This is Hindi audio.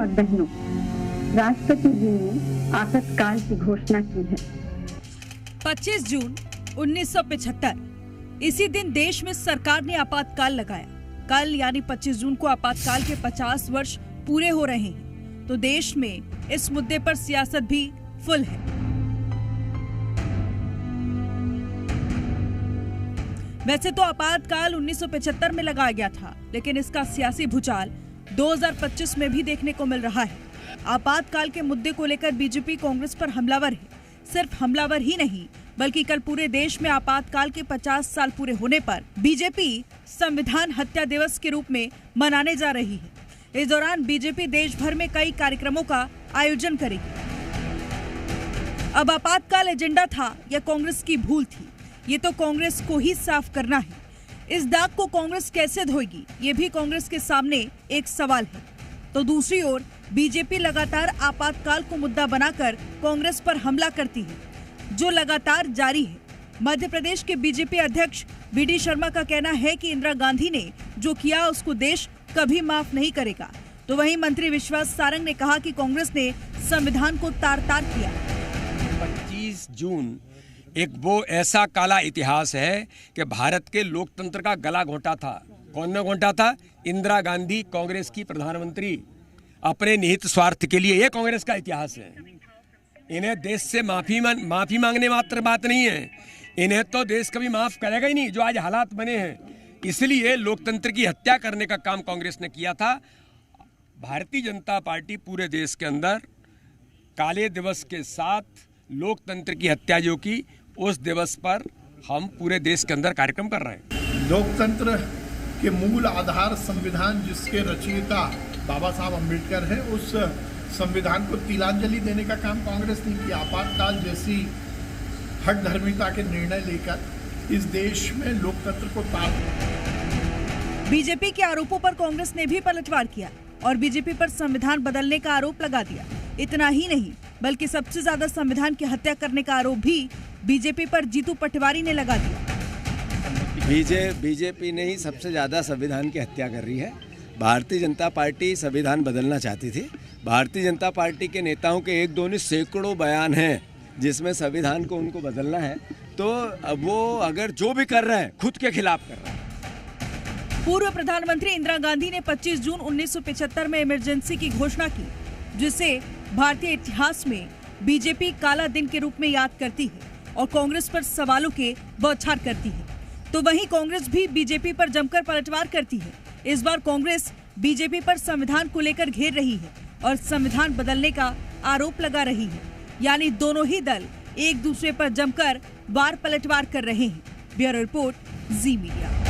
और बहनों, राष्ट्रपति जी ने आपातकाल की घोषणा की है। 25 जून 1975 इसी दिन देश में सरकार ने आपातकाल लगाया। कल यानी 25 जून को आपातकाल के 50 वर्ष पूरे हो रहे हैं, तो देश में इस मुद्दे पर सियासत भी फुल है। वैसे तो आपातकाल 1975 में लगाया गया था, लेकिन इसका सियासी भूचाल 2025 में भी देखने को मिल रहा है। आपातकाल के मुद्दे को लेकर बीजेपी कांग्रेस पर हमलावर है। सिर्फ हमलावर ही नहीं, बल्कि कल पूरे देश में आपातकाल के 50 साल पूरे होने पर बीजेपी संविधान हत्या दिवस के रूप में मनाने जा रही है। इस दौरान बीजेपी देश भर में कई कार्यक्रमों का आयोजन करेगी। अब आपातकाल एजेंडा था या कांग्रेस की भूल थी, ये तो कांग्रेस को ही साफ करना है। इस दाग को कांग्रेस कैसे धोएगी, ये भी कांग्रेस के सामने एक सवाल है। तो दूसरी ओर बीजेपी लगातार आपातकाल को मुद्दा बनाकर कांग्रेस पर हमला करती है, जो लगातार जारी है। मध्य प्रदेश के बीजेपी अध्यक्ष वी.डी. शर्मा का कहना है कि इंदिरा गांधी ने जो किया उसको देश कभी माफ नहीं करेगा। तो वहीं मंत्री विश्वास सारंग ने कहा कि कांग्रेस ने संविधान को तार-तार किया। 25 जून एक वो ऐसा काला इतिहास है कि भारत के लोकतंत्र का गला घोंटा था। कौन ने घोंटा था? इंदिरा गांधी, कांग्रेस की प्रधानमंत्री, अपने निहित स्वार्थ के लिए। ये कांग्रेस का इतिहास है। इन्हें देश से माफी मांगने मात्र बात नहीं है, इन्हें तो देश कभी माफ करेगा ही नहीं, जो आज हालात बने हैं। इसलिए लोकतंत्र की हत्या करने का काम कांग्रेस ने किया था। भारतीय जनता पार्टी पूरे देश के अंदर काले दिवस के साथ लोकतंत्र की हत्या जो की, उस दिवस पर हम पूरे देश के अंदर कार्यक्रम कर रहे हैं। लोकतंत्र के मूल आधार संविधान, जिसके रचयिता बाबा साहब अम्बेडकर हैं, उस संविधान को तिलांजलि देने का काम कांग्रेस ने किया। आपातकाल जैसी हठ धर्मिता के निर्णय लेकर इस देश में लोकतंत्र को तार। बीजेपी के आरोपों पर कांग्रेस ने भी पलटवार किया और बीजेपी पर संविधान बदलने का आरोप लगा दिया। इतना ही नहीं, बल्कि सबसे ज्यादा संविधान की हत्या करने का आरोप भी बीजेपी पर जीतू पटवारी ने लगा दिया। बीजेपी ने ही सबसे ज्यादा संविधान की हत्या कर रही है। भारतीय जनता पार्टी संविधान बदलना चाहती थी। भारतीय जनता पार्टी के नेताओं के एक दो नहीं सैकड़ों बयान हैं जिसमें संविधान को उनको बदलना है। तो वो अगर जो भी कर रहे हैं खुद के खिलाफ कर रहे हैं। पूर्व प्रधानमंत्री इंदिरा गांधी ने 25 जून 1975 में इमरजेंसी की घोषणा की, जिसे भारतीय इतिहास में बीजेपी काला दिन के रूप में याद करती है और कांग्रेस पर सवालों के बौछार करती है। तो वहीं कांग्रेस भी बीजेपी पर जमकर पलटवार करती है। इस बार कांग्रेस बीजेपी पर संविधान को लेकर घेर रही है और संविधान बदलने का आरोप लगा रही है। यानी दोनों ही दल एक दूसरे पर जमकर वार पलटवार कर रहे हैं। ब्यूरो रिपोर्ट, जी मीडिया।